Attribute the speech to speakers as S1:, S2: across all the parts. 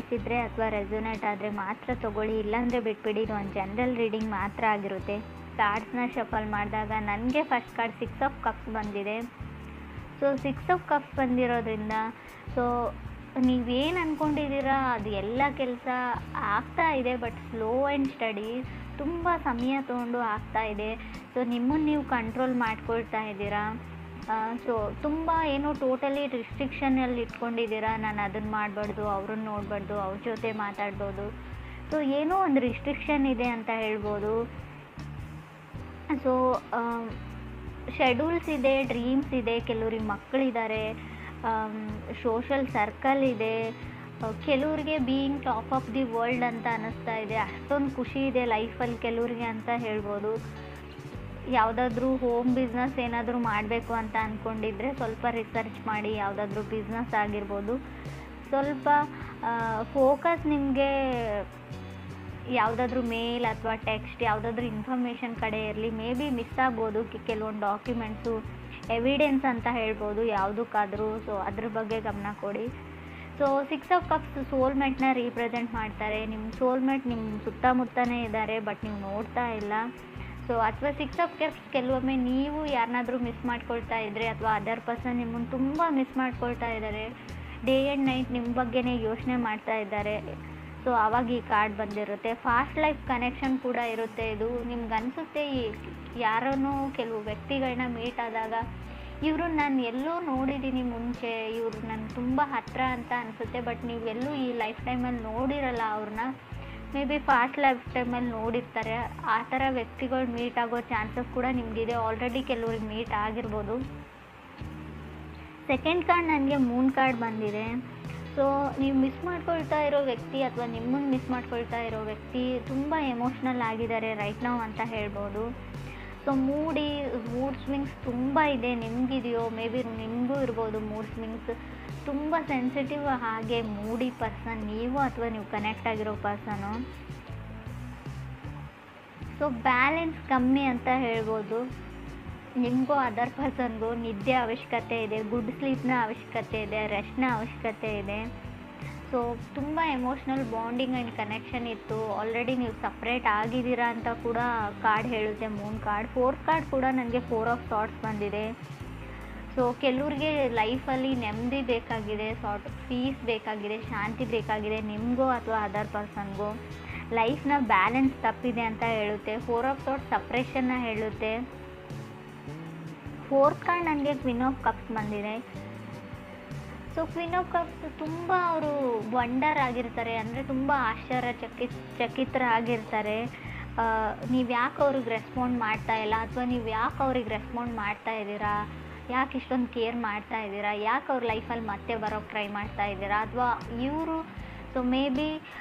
S1: ಅನಿಸ್ತಿದ್ರೆ ಅಥವಾ ರೆಸೊನೇಟ್ ಆದರೆ ಮಾತ್ರ ತೊಗೊಳ್ಳಿ, ಇಲ್ಲಾಂದರೆ ಬಿಟ್ಬಿಡಿ. ಇದು ಒಂದು ಜನರಲ್ ರೀಡಿಂಗ್ ಮಾತ್ರ ಆಗಿರುತ್ತೆ. ಕಾರ್ಡ್ಸ್ನ ಶಫಲ್ ಮಾಡಿದಾಗ ನನಗೆ ಫಸ್ಟ್ ಕಾರ್ಡ್ 6 ಆಫ್ ಕಪ್ಸ್ ಬಂದಿದೆ. ಸೊ 6 ಆಫ್ ಕಪ್ಸ್ ಬಂದಿರೋದ್ರಿಂದ ಸೊ ನೀವೇನು ಅಂದ್ಕೊಂಡಿದ್ದೀರಾ ಅದು ಎಲ್ಲ ಕೆಲಸ ಆಗ್ತಾ ಇದೆ, ಬಟ್ ಸ್ಲೋ ಆ್ಯಂಡ್ ಸ್ಟಡಿ, ತುಂಬ ಸಮಯ ತೊಗೊಂಡು ಆಗ್ತಾ ಇದೆ. ಸೊ ನಿಮ್ಮನ್ನು ನೀವು ಕಂಟ್ರೋಲ್ ಮಾಡ್ಕೊಳ್ತಾ ಇದ್ದೀರಾ. ಸೊ ತುಂಬ ಏನೋ ಟೋಟಲಿ ರಿಸ್ಟ್ರಿಕ್ಷನಲ್ಲಿ ಇಟ್ಕೊಂಡಿದ್ದೀರಾ. ನಾನು ಅದನ್ನು ಮಾಡಬಾರ್ದು, ಅವ್ರನ್ನ ನೋಡಬಾರ್ದು, ಅವ್ರ ಜೊತೆ ಮಾತಾಡ್ಬೋದು. ಸೊ ಏನೋ ಒಂದು ರಿಸ್ಟ್ರಿಕ್ಷನ್ ಇದೆ ಅಂತ ಹೇಳ್ಬೋದು. ಸೊ ಶೆಡ್ಯೂಲ್ಸ್ ಇದೆ, ಡ್ರೀಮ್ಸ್ ಇದೆ, ಕೆಲವ್ರಿಗೆ ಮಕ್ಕಳಿದ್ದಾರೆ, ಸೋಷಲ್ ಸರ್ಕಲ್ ಇದೆ, ಕೆಲವ್ರಿಗೆ being top of the world ಅಂತ ಅನ್ನಿಸ್ತಾ ಇದೆ. ಅಷ್ಟೊಂದು ಖುಷಿ ಇದೆ ಲೈಫಲ್ಲಿ ಕೆಲವ್ರಿಗೆ ಅಂತ ಹೇಳ್ಬೋದು. ಯಾವುದಾದ್ರೂ ಹೋಮ್ ಬಿಸ್ನೆಸ್ ಏನಾದರೂ ಮಾಡಬೇಕು ಅಂತ ಅಂದ್ಕೊಂಡಿದ್ರೆ ಸ್ವಲ್ಪ ರಿಸರ್ಚ್ ಮಾಡಿ. ಯಾವುದಾದ್ರೂ ಬಿಸ್ನೆಸ್ ಆಗಿರ್ಬೋದು, ಸ್ವಲ್ಪ ಫೋಕಸ್ ನಿಮಗೆ ಯಾವುದಾದ್ರೂ ಮೇಲ್ ಅಥವಾ ಟೆಕ್ಸ್ಟ್ ಯಾವುದಾದ್ರೂ ಇನ್ಫಾರ್ಮೇಷನ್ ಕಡೆ ಇರಲಿ. ಮೇ ಬಿ ಮಿಸ್ ಆಗ್ಬೋದು ಕೆಲವೊಂದು ಡಾಕ್ಯುಮೆಂಟ್ಸು, ಎವಿಡೆನ್ಸ್ ಅಂತ ಹೇಳ್ಬೋದು ಯಾವುದಕ್ಕಾದರೂ. ಸೊ ಅದ್ರ ಬಗ್ಗೆ ಗಮನ ಕೊಡಿ. ಸೊ 6 ಆಫ್ ಕಪ್ಸ್ ಸೋಲ್ಮೇಟ್ನ ರೀಪ್ರೆಸೆಂಟ್ ಮಾಡ್ತಾರೆ. ನಿಮ್ಮ ಸೋಲ್ಮೇಟ್ ನಿಮ್ಮ ಸುತ್ತಮುತ್ತನೇ ಇದ್ದಾರೆ, ಬಟ್ ನೀವು ನೋಡ್ತಾ ಇಲ್ಲ. ಸೊ ಅಥವಾ 6 ಆಫ್ ಕಪ್ಸ್ ಕೆಲವೊಮ್ಮೆ ನೀವು ಯಾರನ್ನಾದ್ರೂ ಮಿಸ್ ಮಾಡ್ಕೊಳ್ತಾ ಇದ್ದರೆ ಅಥವಾ ಅದರ್ ಪರ್ಸನ್ ನಿಮ್ಮನ್ನು ತುಂಬ ಮಿಸ್ ಮಾಡ್ಕೊಳ್ತಾ ಇದ್ದಾರೆ, ಡೇ ಆ್ಯಂಡ್ ನೈಟ್ ನಿಮ್ಮ ಬಗ್ಗೆನೇ ಯೋಚನೆ ಮಾಡ್ತಾ ಇದ್ದಾರೆ. ಸೊ ಆವಾಗ ಈ ಕಾರ್ಡ್ ಬಂದಿರುತ್ತೆ. ಫಾಸ್ಟ್ ಲೈಫ್ ಕನೆಕ್ಷನ್ ಕೂಡ ಇರುತ್ತೆ. ಇದು ನಿಮ್ಗೆ ಅನಿಸುತ್ತೆ ಯಾರನ್ನೋ ಕೆಲವು ವ್ಯಕ್ತಿಗಳನ್ನ ಮೀಟ್ ಆದಾಗ ಇವರು ನಾನು ಎಲ್ಲೋ ನೋಡಿದ್ದೀನಿ ಮುಂಚೆ, ಇವರು ನನಗೆ ತುಂಬ ಹತ್ತಿರ ಅಂತ ಅನಿಸುತ್ತೆ, ಬಟ್ ನೀವೆಲ್ಲೂ ಈ ಲೈಫ್ ಟೈಮಲ್ಲಿ ನೋಡಿರಲ್ಲ ಅವ್ರನ್ನ. ಮೇ ಬಿ ಫಾಸ್ಟ್ ಲೈಫ್ ಟೈಮಲ್ಲಿ ನೋಡಿರ್ತಾರೆ. ಆ ಥರ ವ್ಯಕ್ತಿಗಳು ಮೀಟ್ ಆಗೋ ಚಾನ್ಸಸ್ ಕೂಡ ನಿಮಗಿದೆ. ಆಲ್ರೆಡಿ ಕೆಲವ್ರಿಗೆ ಮೀಟ್ ಆಗಿರ್ಬೋದು. ಸೆಕೆಂಡ್ ಕಾರ್ಡ್ ನನಗೆ ಮೂನ್ ಕಾರ್ಡ್ ಬಂದಿದೆ. ಸೊ ನೀವು ಮಿಸ್ ಮಾಡ್ಕೊಳ್ತಾ ಇರೋ ವ್ಯಕ್ತಿ ಅಥವಾ ನಿಮ್ಮನ್ನು ಮಿಸ್ ಮಾಡ್ಕೊಳ್ತಾ ಇರೋ ವ್ಯಕ್ತಿ ತುಂಬ ಎಮೋಷ್ನಲ್ ಆಗಿದ್ದಾರೆ ರೈಟ್ ನಾವು ಅಂತ ಹೇಳ್ಬೋದು. ಸೊ ಮೂಡ್ ಸ್ವಿಂಗ್ಸ್ ತುಂಬ ಇದೆ. ನಿಮಗಿದೆಯೋ, ಮೇ ಬಿ ನಿಮಗೂ ಇರ್ಬೋದು ಮೂಡ್ ಸ್ವಿಂಗ್ಸ್. ತುಂಬ ಸೆನ್ಸಿಟಿವ್ ಹಾಗೆ ಮೂಡಿ ಪರ್ಸನ್ ನೀವು ಅಥವಾ ನೀವು ಕನೆಕ್ಟ್ ಆಗಿರೋ ಪರ್ಸನು. ಸೊ ಬ್ಯಾಲೆನ್ಸ್ ಕಮ್ಮಿ ಅಂತ ಹೇಳ್ಬೋದು. ನಿಮಗೂ ಅದರ್ ಪರ್ಸನ್ಗೂ ನಿದ್ದೆ ಅವಶ್ಯಕತೆ ಇದೆ, ಗುಡ್ ಸ್ಲೀಪ್ನ ಅವಶ್ಯಕತೆ ಇದೆ, ರೆಸ್ಟ್ನ ಅವಶ್ಯಕತೆ ಇದೆ. ಸೊ ತುಂಬ ಎಮೋಷ್ನಲ್ ಬಾಂಡಿಂಗ್ ಆ್ಯಂಡ್ ಕನೆಕ್ಷನ್ ಇತ್ತು. ಆಲ್ರೆಡಿ ನೀವು ಸಪ್ರೇಟ್ ಆಗಿದ್ದೀರಾ ಅಂತ ಕೂಡ ಕಾರ್ಡ್ ಹೇಳುತ್ತೆ ಮೂನ್ ಕಾರ್ಡ್. 4th ಕಾರ್ಡ್ ಕೂಡ ನನಗೆ 4 ಆಫ್ ಸಾರ್ಟ್ಸ್ ಬಂದಿದೆ. ಸೊ ಕೆಲವ್ರಿಗೆ ಲೈಫಲ್ಲಿ ನೆಮ್ಮದಿ ಬೇಕಾಗಿದೆ, ಪೀಸ್ ಬೇಕಾಗಿದೆ, ಶಾಂತಿ ಬೇಕಾಗಿದೆ, ನಿಮಗೂ ಅಥವಾ ಅದರ್ ಪರ್ಸನ್ಗೂ. ಲೈಫ್ನ ಬ್ಯಾಲೆನ್ಸ್ ತಪ್ಪಿದೆ ಅಂತ ಹೇಳುತ್ತೆ. 4 ಆಫ್ ಸಾರ್ಟ್ಸ್ ಸಪ್ರೇಷನ್ನ ಹೇಳುತ್ತೆ. 4th ಕಾರ್ಡ್ ನನಗೆ ಕ್ವೀನ್ ಆಫ್ ಕಪ್ಸ್ ಬಂದಿದೆ. ಸೊ ಕ್ವೀನ್ ಆಫ್ ಕಪ್ಸ್ ತುಂಬ ಅವರು ವಂಡರ್ ಆಗಿರ್ತಾರೆ, ಅಂದರೆ ತುಂಬ ಚಕಿತರಾಗಿರ್ತಾರೆ. ನೀವು ಯಾಕೆ ಅವ್ರಿಗೆ ರೆಸ್ಪಾಂಡ್ ಮಾಡ್ತಾ ಇಲ್ಲ, ಅಥವಾ ನೀವು ಯಾಕೆ ಅವ್ರಿಗೆ ರೆಸ್ಪಾಂಡ್ ಮಾಡ್ತಾ ಇದ್ದೀರಾ, ಯಾಕೆ ಇಷ್ಟೊಂದು ಕೇರ್ ಮಾಡ್ತಾ ಇದ್ದೀರಾ, ಯಾಕೆ ಅವ್ರ ಲೈಫಲ್ಲಿ ಮತ್ತೆ ಬರೋಕ್ಕೆ ಟ್ರೈ ಮಾಡ್ತಾ ಇದ್ದೀರಾ, ಅಥವಾ ಇವರು ಸೊ ಮೇ ಬಿ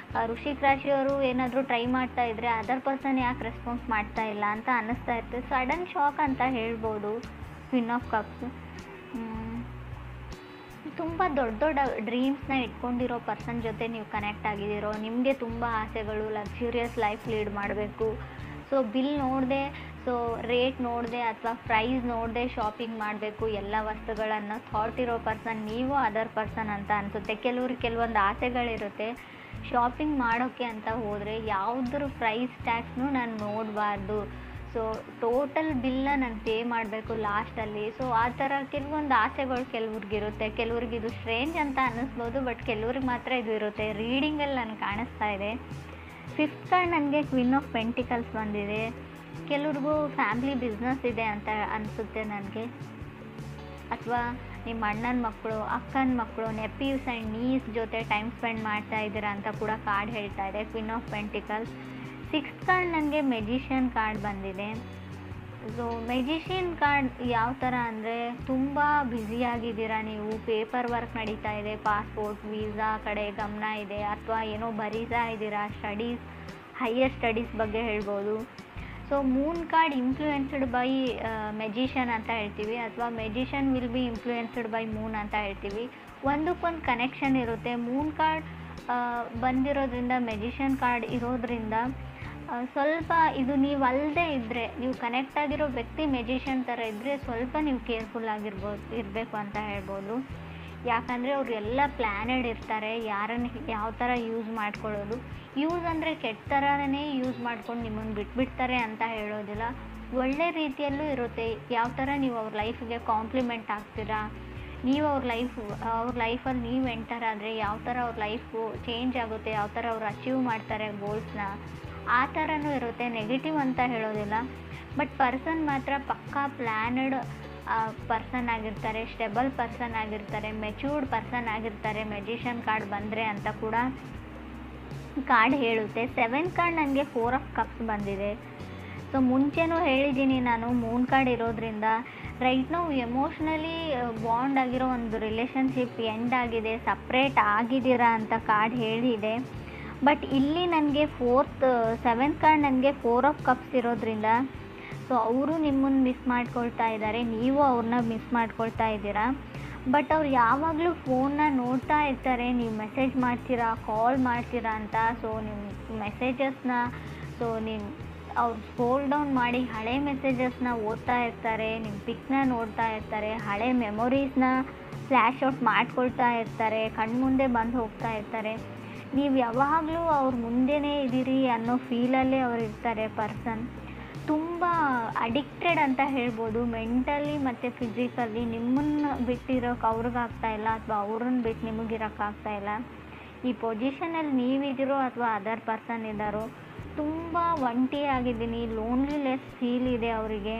S1: ವೃಶ್ಚಿಕ ರಾಶಿಯವರು ಏನಾದರೂ ಟ್ರೈ ಮಾಡ್ತಾ ಇದ್ದರೆ ಅದರ್ ಪರ್ಸನ್ ಯಾಕೆ ರೆಸ್ಪಾನ್ಸ್ ಮಾಡ್ತಾ ಇಲ್ಲ ಅಂತ ಅನ್ನಿಸ್ತಾ ಇರ್ತದೆ. ಸಡನ್ ಶಾಕ್ ಅಂತ ಹೇಳ್ಬೋದು ಕ್ವೀನ್ ಆಫ್ ಕಪ್ಸ್. ತುಂಬ ದೊಡ್ಡ ಡ್ರೀಮ್ಸ್ನ ಇಟ್ಕೊಂಡಿರೋ ಪರ್ಸನ್ ಜೊತೆ ನೀವು ಕನೆಕ್ಟ್ ಆಗಿದ್ದೀರೋ. ನಿಮಗೆ ತುಂಬ ಆಸೆಗಳು, ಲಕ್ಸುರಿಯಸ್ ಲೈಫ್ ಲೀಡ್ ಮಾಡಬೇಕು. ಸೊ ಬಿಲ್ ನೋಡದೆ, ಸೊ ರೇಟ್ ನೋಡದೆ ಅಥವಾ ಪ್ರೈಸ್ ನೋಡದೆ ಶಾಪಿಂಗ್ ಮಾಡಬೇಕು ಎಲ್ಲ ವಸ್ತುಗಳನ್ನು ಥಾಟ್ ಇರೋ ಪರ್ಸನ್ ನೀವು ಅದರ್ ಪರ್ಸನ್ ಅಂತ ಅನಿಸುತ್ತೆ. ಕೆಲವೊಂದು ಆಸೆಗಳಿರುತ್ತೆ. ಶಾಪಿಂಗ್ ಮಾಡೋಕ್ಕೆ ಅಂತ ಹೋದರೆ ಯಾವುದ್ರ ಪ್ರೈಸ್ ಟ್ಯಾಕ್ಸ್ನೂ ನಾನು ನೋಡಬಾರ್ದು. ಸೊ ಟೋಟಲ್ ಬಿಲ್ನ ನಾನು ಪೇ ಮಾಡಬೇಕು ಲಾಸ್ಟಲ್ಲಿ. ಸೊ ಆ ಥರ ಕೆಲವೊಂದು ಆಸೆಗಳು ಕೆಲವ್ರಿಗಿರುತ್ತೆ. ಕೆಲವ್ರಿಗೆ ಇದು ಸ್ಟ್ರೇಂಜ್ ಅಂತ ಅನ್ನಿಸ್ಬೋದು, ಬಟ್ ಕೆಲವ್ರಿಗೆ ಮಾತ್ರ ಇದು ಇರುತ್ತೆ. ರೀಡಿಂಗಲ್ಲಿ ನನಗೆ ಕಾಣಿಸ್ತಾ ಇದೆ. 5th ಕಾರ್ಡ್ ನನಗೆ ಕ್ವೀನ್ ಆಫ್ ಪೆಂಟಿಕಲ್ಸ್ ಬಂದಿದೆ. ಕೆಲವ್ರಿಗೂ ಫ್ಯಾಮ್ಲಿ ಬಿಸ್ನೆಸ್ ಇದೆ ಅಂತ ಅನಿಸುತ್ತೆ ನನಗೆ, ಅಥವಾ ನಿಮ್ಮ ಅಣ್ಣನ ಮಕ್ಕಳು, ಅಕ್ಕನ ಮಕ್ಕಳು, ನೆಪ್ಯೂಸ್ ಆ್ಯಂಡ್ ನೀಸ್ ಜೊತೆ ಟೈಮ್ ಸ್ಪೆಂಡ್ ಮಾಡ್ತಾ ಇದ್ದೀರಾ ಅಂತ ಕೂಡ ಕಾರ್ಡ್ ಹೇಳ್ತಾ ಇದೆ queen of pentacles. 6th card ನನಗೆ ಮೆಜಿಷಿಯನ್ ಕಾರ್ಡ್ ಬಂದಿದೆ. ಸೊ ಮೆಜಿಷಿಯನ್ ಕಾರ್ಡ್ ಯಾವ ಥರ ಅಂದರೆ ತುಂಬ ಬ್ಯುಸಿಯಾಗಿದ್ದೀರಾ ನೀವು, ಪೇಪರ್ ವರ್ಕ್ ನಡೀತಾ ಇದೆ, ಪಾಸ್ಪೋರ್ಟ್ ವೀಸಾ ಕಡೆ ಗಮನ ಇದೆ, ಅಥವಾ ಏನೋ ಬರೀತಾ ಇದ್ದೀರಾ, ಸ್ಟಡೀಸ್, ಹೈಯರ್ ಸ್ಟಡೀಸ್ ಬಗ್ಗೆ ಹೇಳ್ಬೋದು. So Moon card influenced by magician ಅಂತ ಹೇಳ್ತೀವಿ, ಅಥವಾ magician will be influenced by Moon ಅಂತ ಹೇಳ್ತೀವಿ. ಒಂದಕ್ಕೊಂದು ಕನೆಕ್ಷನ್ ಇರುತ್ತೆ. ಮೂನ್ ಕಾರ್ಡ್ ಬಂದಿರೋದ್ರಿಂದ, ಮೆಜಿಷಿಯನ್ ಕಾರ್ಡ್ ಇರೋದ್ರಿಂದ ಸ್ವಲ್ಪ ಇದು ನೀವು ಅಲ್ಲದೆ ಇದ್ದರೆ, ನೀವು ಕನೆಕ್ಟ್ ಆಗಿರೋ ವ್ಯಕ್ತಿ ಮೆಜಿಷಿಯನ್ ಥರ ಇದ್ದರೆ ಸ್ವಲ್ಪ ನೀವು ಕೇರ್ಫುಲ್ ಇರಬೇಕು ಅಂತ ಹೇಳ್ಬೋದು. ಯಾಕಂದರೆ ಅವ್ರು ಎಲ್ಲ ಪ್ಲ್ಯಾನೆಡ್ ಇರ್ತಾರೆ, ಯಾರನ್ನು ಯಾವ ಥರ ಯೂಸ್ ಮಾಡ್ಕೊಳ್ಳೋದು. ಯೂಸ್ ಅಂದರೆ ಕೆಟ್ಟ ಥರನೇ ಯೂಸ್ ಮಾಡ್ಕೊಂಡು ನಿಮ್ಮನ್ನು ಬಿಟ್ಬಿಡ್ತಾರೆ ಅಂತ ಹೇಳೋದಿಲ್ಲ, ಒಳ್ಳೆ ರೀತಿಯಲ್ಲೂ ಇರುತ್ತೆ. ಯಾವ ಥರ ನೀವು ಅವ್ರ ಲೈಫಿಗೆ ಕಾಂಪ್ಲಿಮೆಂಟ್ ಆಗ್ತೀರಾ, ನೀವು ಅವ್ರ ಲೈಫಲ್ಲಿ ನೀವು ಎಂಟರ್ ಆದರೆ ಯಾವ ಥರ ಅವ್ರ ಲೈಫು ಚೇಂಜ್ ಆಗುತ್ತೆ, ಯಾವ ಥರ ಅವ್ರು ಅಚೀವ್ ಮಾಡ್ತಾರೆ ಗೋಲ್ಸ್ನ, ಆ ಥರನೂ ಇರುತ್ತೆ. ನೆಗೆಟಿವ್ ಅಂತ ಹೇಳೋದಿಲ್ಲ. ಬಟ್ ಪರ್ಸನ್ ಮಾತ್ರ ಪಕ್ಕಾ ಪ್ಲ್ಯಾನಡ್ ಪರ್ಸನ್ ಆಗಿರ್ತಾರೆ, ಸ್ಟೆಬಲ್ ಪರ್ಸನ್ ಆಗಿರ್ತಾರೆ, ಮೆಚ್ಯೂರ್ಡ್ ಪರ್ಸನ್ ಆಗಿರ್ತಾರೆ ಮೆಜಿಷಿಯನ್ ಕಾರ್ಡ್ ಬಂದರೆ ಅಂತ ಕೂಡ ಕಾರ್ಡ್ ಹೇಳುತ್ತೆ. 7 ಕಾರ್ಡ್ ನನಗೆ 4 ಆಫ್ ಕಪ್ಸ್ ಬಂದಿದೆ. ಸೊ ಮುಂಚೆನೂ ಹೇಳಿದ್ದೀನಿ ನಾನು, ಮೂನ್ ಕಾರ್ಡ್ ಇರೋದ್ರಿಂದ ರೈಟ್ ನಾವು ಎಮೋಷ್ನಲಿ ಬಾಂಡ್ ಆಗಿರೋ ಒಂದು ರಿಲೇಷನ್ಶಿಪ್ ಎಂಡ್ ಆಗಿದೆ, ಸಪ್ರೇಟ್ ಆಗಿದ್ದೀರಾ ಅಂತ ಕಾರ್ಡ್ ಹೇಳಿದೆ. ಬಟ್ ಇಲ್ಲಿ ನನಗೆ 7th ಕಾರ್ಡ್ ನನಗೆ 4 ಆಫ್ ಕಪ್ಸ್ ಇರೋದ್ರಿಂದ ಸೊ ಅವರು ನಿಮ್ಮನ್ನು ಮಿಸ್ ಮಾಡ್ಕೊಳ್ತಾ ಇದ್ದಾರೆ, ನೀವು ಅವ್ರನ್ನ ಮಿಸ್ ಮಾಡ್ಕೊಳ್ತಾ ಇದ್ದೀರಾ. ಬಟ್ ಅವ್ರು ಯಾವಾಗಲೂ ಫೋನ್ನ ನೋಡ್ತಾ ಇರ್ತಾರೆ, ನೀವು ಮೆಸೇಜ್ ಮಾಡ್ತೀರಾ, ಕಾಲ್ ಮಾಡ್ತೀರಾ ಅಂತ. ಸೊ ನಿಮ್ಮ ಮೆಸೇಜಸ್ನ ಅವ್ರು ಸ್ಕ್ರೋಲ್ ಡೌನ್ ಮಾಡಿ ಹಳೆ ಮೆಸೇಜಸ್ನ ಓದ್ತಾ ಇರ್ತಾರೆ, ನಿಮ್ಮ ಪಿಕ್ನ ನೋಡ್ತಾ ಇರ್ತಾರೆ, ಹಳೆ ಮೆಮೊರೀಸ್ನ ಫ್ಲ್ಯಾಶ್ ಔಟ್ ಮಾಡ್ಕೊಳ್ತಾ ಇರ್ತಾರೆ, ಕಣ್ಮುಂದೆ ಬಂದು ಹೋಗ್ತಾ ಇರ್ತಾರೆ. ನೀವು ಯಾವಾಗಲೂ ಅವ್ರ ಮುಂದೆನೇ ಇದ್ದೀರಿ ಅನ್ನೋ ಫೀಲಲ್ಲೇ ಅವ್ರು ಇರ್ತಾರೆ. ಪರ್ಸನ್ ತುಂಬ ಅಡಿಕ್ಟೆಡ್ ಅಂತ ಹೇಳ್ಬೋದು, ಮೆಂಟಲಿ ಮತ್ತು ಫಿಸಿಕಲಿ. ನಿಮ್ಮನ್ನು ಬಿಟ್ಟಿರೋಕೆ ಅವ್ರಿಗಾಗ್ತಾ ಇಲ್ಲ, ಅಥವಾ ಅವ್ರನ್ನ ಬಿಟ್ಟು ನಿಮಗಿರೋಕ್ಕಾಗ್ತಾ ಇಲ್ಲ. ಈ ಪೊಸಿಷನಲ್ಲಿ ನೀವಿದ್ದೀರೋ ಅಥವಾ ಅದರ್ ಪರ್ಸನ್ ಇದ್ದಾರೋ, ತುಂಬ ಒಂಟಿ ಆಗಿದ್ದೀನಿ, ಲೋನ್ಲಿನೆಸ್ ಫೀಲ್ ಇದೆ ಅವರಿಗೆ.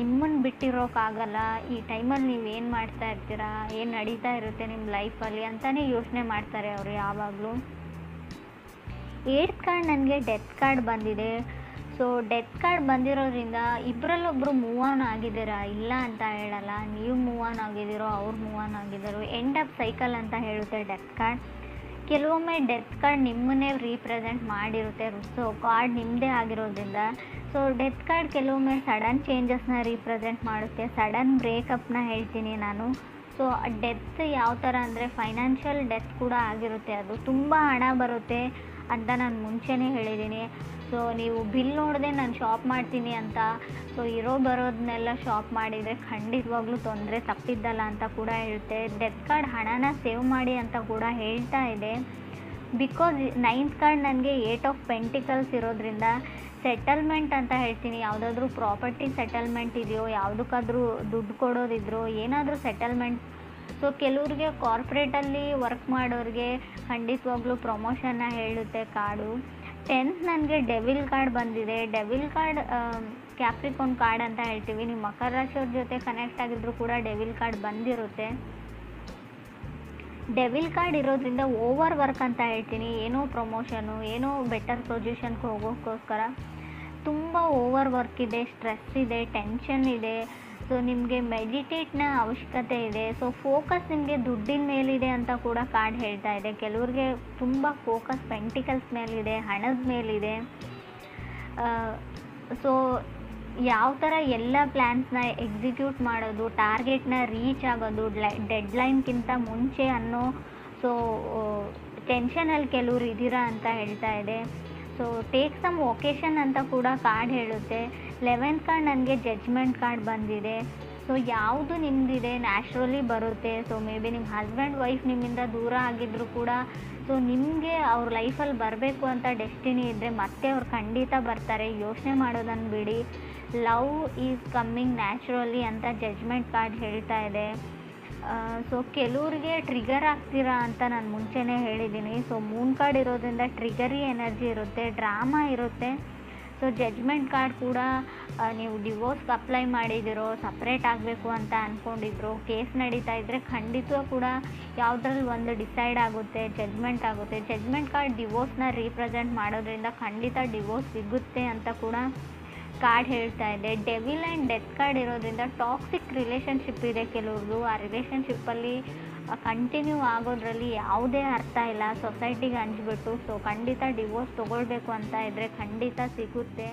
S1: ನಿಮ್ಮನ್ನು ಬಿಟ್ಟಿರೋಕ್ಕಾಗಲ್ಲ. ಈ ಟೈಮಲ್ಲಿ ನೀವು ಏನು ಮಾಡ್ತಾ ಇರ್ತೀರಾ, ಏನು ನಡೀತಾ ಇರುತ್ತೆ ನಿಮ್ಮ ಲೈಫಲ್ಲಿ ಅಂತಲೇ ಯೋಚನೆ ಮಾಡ್ತಾರೆ ಅವರು ಯಾವಾಗಲೂ. 8th ಕಾರ್ಡ್ ನನಗೆ ಡೆತ್ ಕಾರ್ಡ್ ಬಂದಿದೆ. ಸೊ ಡೆತ್ ಕಾರ್ಡ್ ಬಂದಿರೋದ್ರಿಂದ ಇಬ್ಬರಲ್ಲೊಬ್ಬರು ಮೂವ್ ಆನ್ ಆಗಿದ್ದೀರಾ, ಇಲ್ಲ ಅಂತ ಹೇಳಲ್ಲ. ನೀವು ಮೂವ್ ಆನ್ ಆಗಿದ್ದೀರೋ, ಅವ್ರು ಮೂವ್ ಆನ್ ಆಗಿದ್ದಾರೋ, ಎಂಡ್ ಆಫ್ ಸೈಕಲ್ ಅಂತ ಹೇಳುತ್ತೆ ಡೆತ್ ಕಾರ್ಡ್. ಕೆಲವೊಮ್ಮೆ ಡೆತ್ ಕಾರ್ಡ್ ನಿಮ್ಮನ್ನೇ ರೀಪ್ರೆಸೆಂಟ್ ಮಾಡಿರುತ್ತೆ. ಸೊ ಕಾರ್ಡ್ ನಿಮ್ಮದೇ ಆಗಿರೋದ್ರಿಂದ ಸೊ ಡೆತ್ ಕಾರ್ಡ್ ಕೆಲವೊಮ್ಮೆ ಸಡನ್ ಚೇಂಜಸ್ನ ರೀಪ್ರೆಸೆಂಟ್ ಮಾಡುತ್ತೆ, ಸಡನ್ ಬ್ರೇಕಪ್ನ ಹೇಳ್ತೀನಿ ನಾನು. ಸೊ ಡೆತ್ ಯಾವ ಥರ ಅಂದರೆ ಫೈನಾನ್ಷಿಯಲ್ ಡೆತ್ ಕೂಡ ಆಗಿರುತ್ತೆ, ಅದು ತುಂಬ ಹಣ ಬರುತ್ತೆ ಅಂತ ನಾನು ಮುಂಚೆನೇ ಹೇಳಿದ್ದೀನಿ. ಸೊ ನೀವು ಬಿಲ್ ನೋಡದೆ ನಾನು ಶಾಪ್ ಮಾಡ್ತೀನಿ ಅಂತ ಸೊ ಬರೋದನ್ನೆಲ್ಲ ಶಾಪ್ ಮಾಡಿದರೆ ಖಂಡಿತವಾಗ್ಲೂ ತೊಂದರೆ ತಪ್ಪಿದ್ದಲ್ಲ ಅಂತ ಕೂಡ ಹೇಳುತ್ತೆ. ಡೆತ್ ಕಾರ್ಡ್ ಹಣನ ಸೇವ್ ಮಾಡಿ ಅಂತ ಕೂಡ ಹೇಳ್ತಾ ಇದೆ. ಬಿಕಾಸ್ 9th ಕಾರ್ಡ್ ನನಗೆ 8 ಆಫ್ ಪೆಂಟಿಕಲ್ಸ್ ಇರೋದ್ರಿಂದ ಸೆಟಲ್ಮೆಂಟ್ ಅಂತ ಹೇಳ್ತೀನಿ. ಯಾವುದಾದ್ರೂ ಪ್ರಾಪರ್ಟಿ ಸೆಟಲ್ಮೆಂಟ್ ಇದೆಯೋ, ಯಾವುದಕ್ಕಾದ್ರೂ ದುಡ್ಡು ಕೊಡೋದಿದ್ರೋ, ಏನಾದರೂ ಸೆಟಲ್ಮೆಂಟ್. ಸೊ ಕೆಲವ್ರಿಗೆ ಕಾರ್ಪೊರೇಟಲ್ಲಿ ವರ್ಕ್ ಮಾಡೋರಿಗೆ ಖಂಡಿತವಾಗ್ಲೂ ಪ್ರಮೋಷನ್ನ ಹೇಳುತ್ತೆ ಕಾರ್ಡು. 10th ನನಗೆ ಡೆವಿಲ್ ಕಾರ್ಡ್ ಬಂದಿದೆ. ಡೆವಿಲ್ ಕಾರ್ಡ್ ಕ್ಯಾಪ್ರಿಕಾನ್ ಕಾರ್ಡ್ ಅಂತ ಹೇಳ್ತೀವಿ. ನೀವು ಮಕರ ರಾಶಿಯವ್ರ ಜೊತೆ ಕನೆಕ್ಟ್ ಆಗಿದ್ರು ಕೂಡ ಡೆವಿಲ್ ಕಾರ್ಡ್ ಬಂದಿರುತ್ತೆ. ಡೆವಿಲ್ ಕಾರ್ಡ್ ಇರೋದ್ರಿಂದ ಓವರ್ ವರ್ಕ್ ಅಂತ ಹೇಳ್ತೀನಿ. ಏನೋ ಪ್ರಮೋಷನು, ಏನೋ ಬೆಟರ್ ಪೊಸಿಷನ್ಗೆ ಹೋಗೋಕ್ಕೋಸ್ಕರ ತುಂಬ ಓವರ್ ವರ್ಕ್ ಇದೆ, ಸ್ಟ್ರೆಸ್ ಇದೆ, ಟೆನ್ಷನ್ ಇದೆ. ಸೊ ನಿಮಗೆ ಮೆಡಿಟೇಟ್ನ ಅವಶ್ಯಕತೆ ಇದೆ. ಸೊ ಫೋಕಸ್ ನಿಮಗೆ ದುಡ್ಡಿನ ಮೇಲಿದೆ ಅಂತ ಕೂಡ ಕಾರ್ಡ್ ಹೇಳ್ತಾ ಇದೆ. ಕೆಲವ್ರಿಗೆ ತುಂಬ ಫೋಕಸ್ ಪೆಂಟಿಕಲ್ಸ್ ಮೇಲಿದೆ, ಹಣದ ಮೇಲಿದೆ. ಸೊ ಯಾವ ಥರ ಎಲ್ಲ ಪ್ಲ್ಯಾನ್ಸ್ನ ಎಕ್ಸಿಕ್ಯೂಟ್ ಮಾಡೋದು, ಟಾರ್ಗೆಟ್ನ ರೀಚ್ ಆಗೋದು ಡೆಡ್ಲೈನ್ಗಿಂತ ಮುಂಚೆ ಅನ್ನೋ ಸೊ ಟೆನ್ಷನಲ್ಲಿ ಕೆಲವ್ರು ಇದ್ದೀರಾ ಅಂತ ಹೇಳ್ತಾ ಇದೆ. ಸೊ ಟೇಕ್ ಸಮ್ ಒಕೇಶನ್ ಅಂತ ಕೂಡ ಕಾರ್ಡ್ ಹೇಳುತ್ತೆ. 11th ಕಾರ್ಡ್ ನನಗೆ ಜಡ್ಜ್ಮೆಂಟ್ ಕಾರ್ಡ್ ಬಂದಿದೆ. ಸೊ ಯಾವುದು ನಿಮ್ಮದಿದೆ ನ್ಯಾಚುರಲಿ ಬರುತ್ತೆ. ಸೊ ಮೇ ಬಿ ನಿಮ್ಮ ಹಸ್ಬೆಂಡ್ ವೈಫ್ ನಿಮ್ಮಿಂದ ದೂರ ಆಗಿದ್ದರೂ ಕೂಡ ಸೊ ನಿಮಗೆ ಅವ್ರ ಲೈಫಲ್ಲಿ ಬರಬೇಕು ಅಂತ ಡೆಸ್ಟಿನಿ ಇದ್ದರೆ ಮತ್ತೆ ಅವ್ರು ಖಂಡಿತ ಬರ್ತಾರೆ, ಯೋಚನೆ ಮಾಡೋದನ್ನು ಬಿಡಿ. ಲವ್ ಈಸ್ ಕಮ್ಮಿಂಗ್ ನ್ಯಾಚುರಲಿ ಅಂತ ಜಡ್ಜ್ಮೆಂಟ್ ಕಾರ್ಡ್ ಹೇಳ್ತಾ ಇದೆ. ಸೊ ಕೆಲವ್ರಿಗೆ ಟ್ರಿಗರ್ ಆಗ್ತೀರಾ ಅಂತ ನಾನು ಮುಂಚೆನೇ ಹೇಳಿದ್ದೀನಿ. ಸೊ ಮೂನ್ ಕಾರ್ಡ್ ಇರೋದ್ರಿಂದ ಟ್ರಿಗರಿ ಎನರ್ಜಿ ಇರುತ್ತೆ, ಡ್ರಾಮಾ ಇರುತ್ತೆ. ಸೊ ಜಡ್ಜ್ಮೆಂಟ್ ಕಾರ್ಡ್ ಕೂಡ ನೀವು ಡಿವೋರ್ಸ್ಗೆ ಅಪ್ಲೈ ಮಾಡಿದಿರೋ, ಸಪ್ರೇಟ್ ಆಗಬೇಕು ಅಂತ ಅಂದ್ಕೊಂಡಿದ್ರು, ಕೇಸ್ ನಡೀತಾ ಇದ್ದರೆ ಖಂಡಿತ ಕೂಡ ಯಾವುದ್ರಲ್ಲಿ ಒಂದು ಡಿಸೈಡ್ ಆಗುತ್ತೆ, ಜಡ್ಜ್ಮೆಂಟ್ ಆಗುತ್ತೆ. ಜಡ್ಜ್ಮೆಂಟ್ ಕಾರ್ಡ್ ಡಿವೋರ್ಸ್ನ ರೀಪ್ರೆಸೆಂಟ್ ಮಾಡೋದ್ರಿಂದ ಖಂಡಿತ ಡಿವೋರ್ಸ್ ಸಿಗುತ್ತೆ ಅಂತ ಕೂಡ ಕಾರ್ಡ್ ಹೇಳ್ತಾ ಇದೆ. ಡೆವಿಲ್ ಆ್ಯಂಡ್ ಡೆತ್ ಕಾರ್ಡ್ ಇರೋದ್ರಿಂದ ಟಾಕ್ಸಿಕ್ ರಿಲೇಷನ್ಶಿಪ್ ಇದೆ ಕೆಲವ್ರದ್ದು. ಆ ರಿಲೇಷನ್ಶಿಪ್ಪಲ್ಲಿ ಕಂಟಿನ್ಯೂ ಆಗೋದ್ರಲ್ಲಿ ಯಾವುದೇ ಅರ್ಥ ಇಲ್ಲ, ಸೊಸೈಟಿಗೆ ಹಂಚ್ಬಿಟ್ಟು. ಸೊ ಖಂಡಿತ ಡಿವೋರ್ಸ್ ತೊಗೊಳ್ಬೇಕು ಅಂತ ಇದ್ದರೆ ಖಂಡಿತ ಸಿಗುತ್ತೆ.